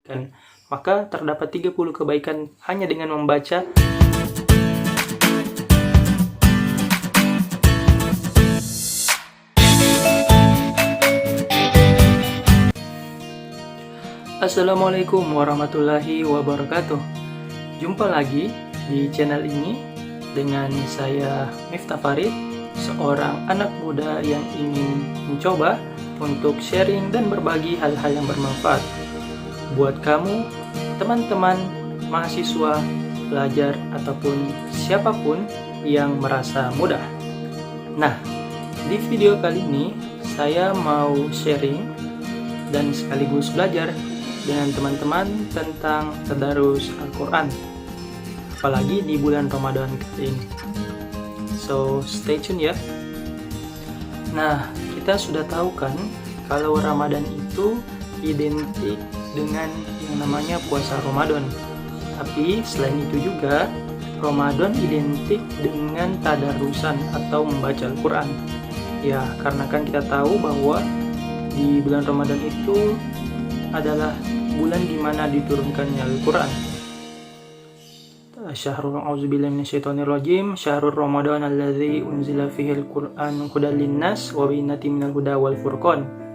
Dan maka terdapat 30 kebaikan hanya dengan membaca. Assalamualaikum warahmatullahi wabarakatuh. Jumpa lagi di channel ini dengan saya Miftah Farid, seorang anak muda yang ingin mencoba untuk sharing dan berbagi hal-hal yang bermanfaat buat kamu, teman-teman, mahasiswa, pelajar, ataupun siapapun yang merasa mudah. Nah, di video kali ini saya mau sharing dan sekaligus belajar dengan teman-teman tentang tadarus Al-Quran, apalagi di bulan Ramadan kali ini. So, stay tune ya. Nah, kita sudah tahu kan kalau Ramadan itu identik dengan yang namanya puasa Ramadan. Tapi selain itu juga Ramadan identik dengan tadarusan atau membaca Al-Quran. Ya, karena kan kita tahu bahwa di bulan Ramadan itu adalah bulan di mana diturunkannya Al-Quran. Syahrul a'udzubillahi minasyaitonir rajim, syahrul Ramadan alladzi unzila fihi al-Qur'an hudan linnas wa bayyinatin minal huda wal furqan.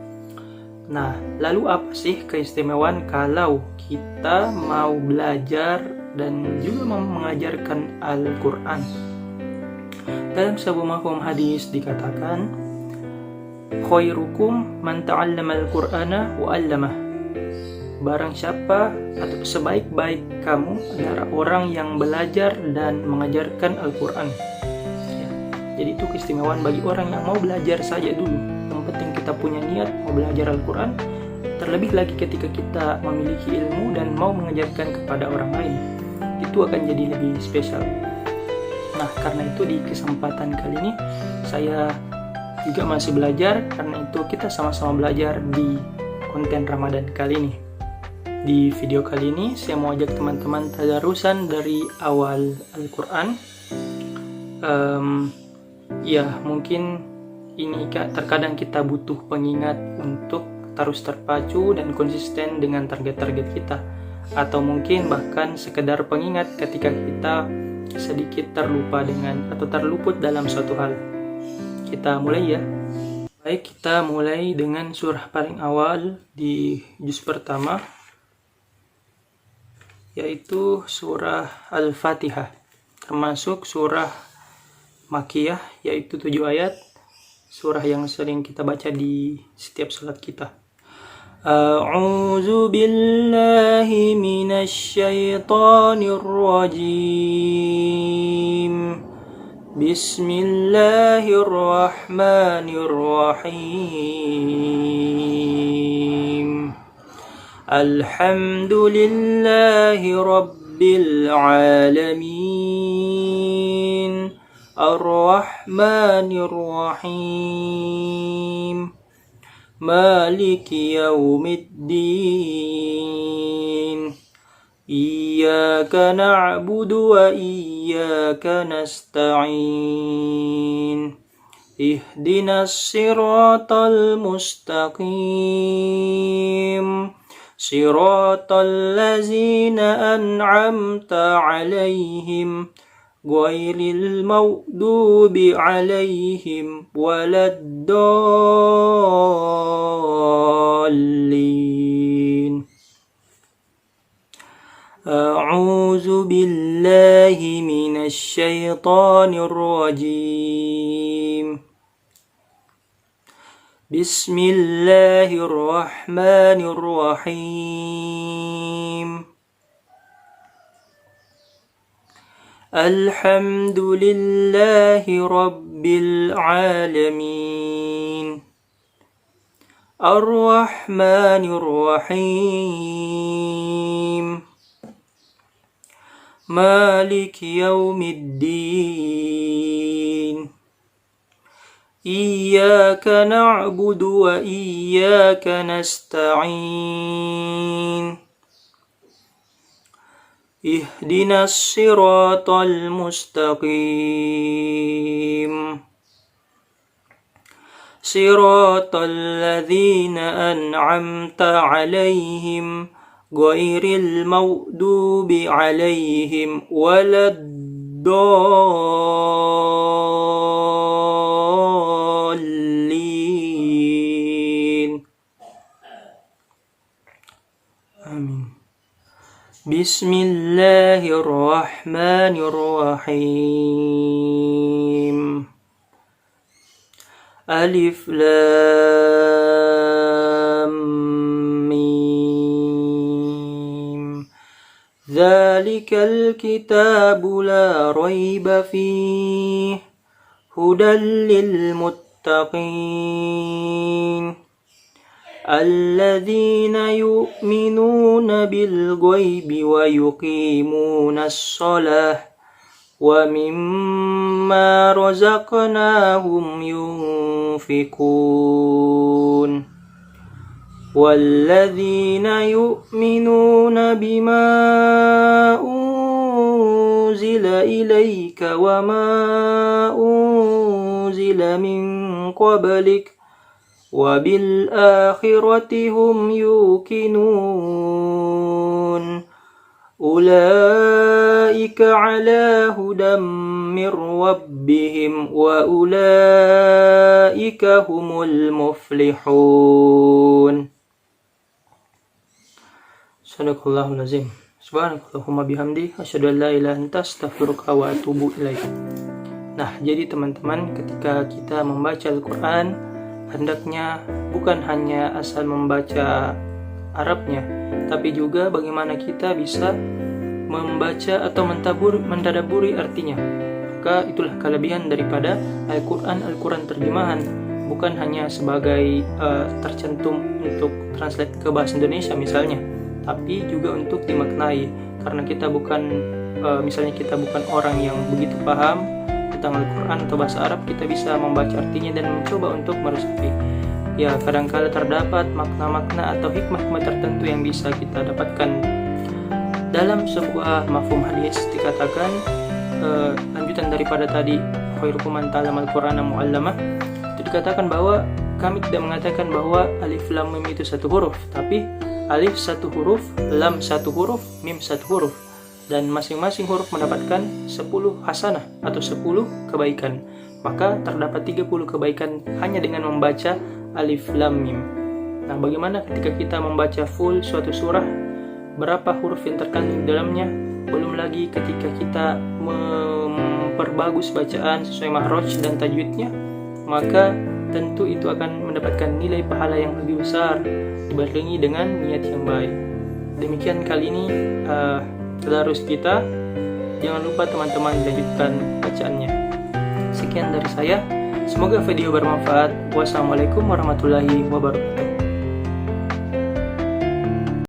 Nah, lalu apa sih keistimewaan kalau kita mau belajar dan juga mengajarkan Al-Quran? Dalam sebuah mafhum hadis dikatakan, khairukum man ta'allama al-Qur'ana wa 'allamah. Barang siapa atau sebaik-baik kamu adalah orang yang belajar dan mengajarkan Al-Quran. Ya, jadi itu keistimewaan bagi orang yang mau belajar saja dulu. Yang penting kita punya niat mau belajar Al-Quran. Terlebih lagi ketika kita memiliki ilmu dan mau mengajarkan kepada orang lain, itu akan jadi lebih spesial. Nah, karena itu di kesempatan kali ini saya juga masih belajar. Karena itu kita sama-sama belajar di konten Ramadan kali ini. Di video kali ini saya mau ajak teman-teman tadarusan dari awal Al-Quran. Ya mungkin ini terkadang kita butuh pengingat untuk terus terpacu dan konsisten dengan target-target kita. Atau mungkin bahkan sekedar pengingat ketika kita sedikit terlupa dengan atau terluput dalam suatu hal. Kita mulai ya. Baik, kita mulai dengan surah paling awal di juz pertama, yaitu surah Al-Fatihah, termasuk surah Makkiyah, yaitu 7 ayat, surah yang sering kita baca di setiap salat kita. A'udzu billahi minasy syaithanir rajim. Bismillahirrahmanirrahim. Alhamdulillahi Rabbil Alamin. Ar-Rahmanir Rahim. Maliki Yaumiddin. Iyyaka na'budu wa iyyaka nasta'in. Ihdinas siratal mustaqim. Siratal ladzina an'amta 'alaihim ghairil maghdubi 'alaihim waladdallin. A'udzu billahi minasy syaithanir rajim. Bismillahirrahmanirrahim. Alhamdulillahi Rabbil Alamin. Ar-Rahmanir Rahim. Maliki Yaumiddin. Iyyaka na'budu wa iyyaka nasta'in. Ihdinas siratal mustaqim. Siratal ladzina an'amta 'alaihim ghairil maghdubi alaihim waladdallin. Amin. Bismillahirrahmanirrahim. Alif Lam Mim. Dzalikal kitabu la raiba fihi hudal lil muttaqin. الذين يؤمنون بالغيب ويقيمون الصلاة ومما رزقناهم ينفقون والذين يؤمنون بما أنزل إليك وما أنزل من قبلك وبالآخرة هم يوقنون أولئك على هدى من ربهم وأولئك هم المفلحون. Sadaqallahul azim. Subhanakallahumma bihamdi asyhadu an la ilaha illa anta astaghfiruka wa atubu ilaik. Nah, jadi teman-teman, ketika kita membaca Al-Qur'an, hendaknya bukan hanya asal membaca Arabnya, tapi juga bagaimana kita bisa membaca atau mentadaburi artinya. Maka itulah kelebihan daripada Al-Quran terjemahan, bukan hanya sebagai tercantum untuk translate ke bahasa Indonesia misalnya, tapi juga untuk dimaknai. Karena kita bukan misalnya kita bukan orang yang begitu paham tentang Al-Quran atau bahasa Arab, kita bisa membaca artinya dan mencoba untuk meresapi. Ya, kadangkala terdapat makna-makna atau hikmah-hikmah tertentu yang bisa kita dapatkan dalam sebuah mafhum hadis. Dikatakan lanjutan daripada tadi, khairukum man ta'allama al-Qur'ana mu'allamah, itu dikatakan bahwa kami tidak mengatakan bahwa alif lam mim itu satu huruf, tapi alif satu huruf, lam satu huruf, mim satu huruf, dan masing-masing huruf mendapatkan 10 hasanah atau 10 kebaikan. Maka terdapat 30 kebaikan hanya dengan membaca alif lam mim. Nah, bagaimana ketika kita membaca full suatu surah, berapa huruf yang terkandung di dalamnya? Belum lagi ketika kita memperbagus bacaan sesuai mahraj dan tajwidnya, maka tentu itu akan mendapatkan nilai pahala yang lebih besar dibarengi dengan niat yang baik. Demikian kali ini tadarus kita. Jangan lupa teman-teman lanjutkan bacaannya. Sekian dari saya. Semoga video bermanfaat. Wassalamualaikum warahmatullahi wabarakatuh.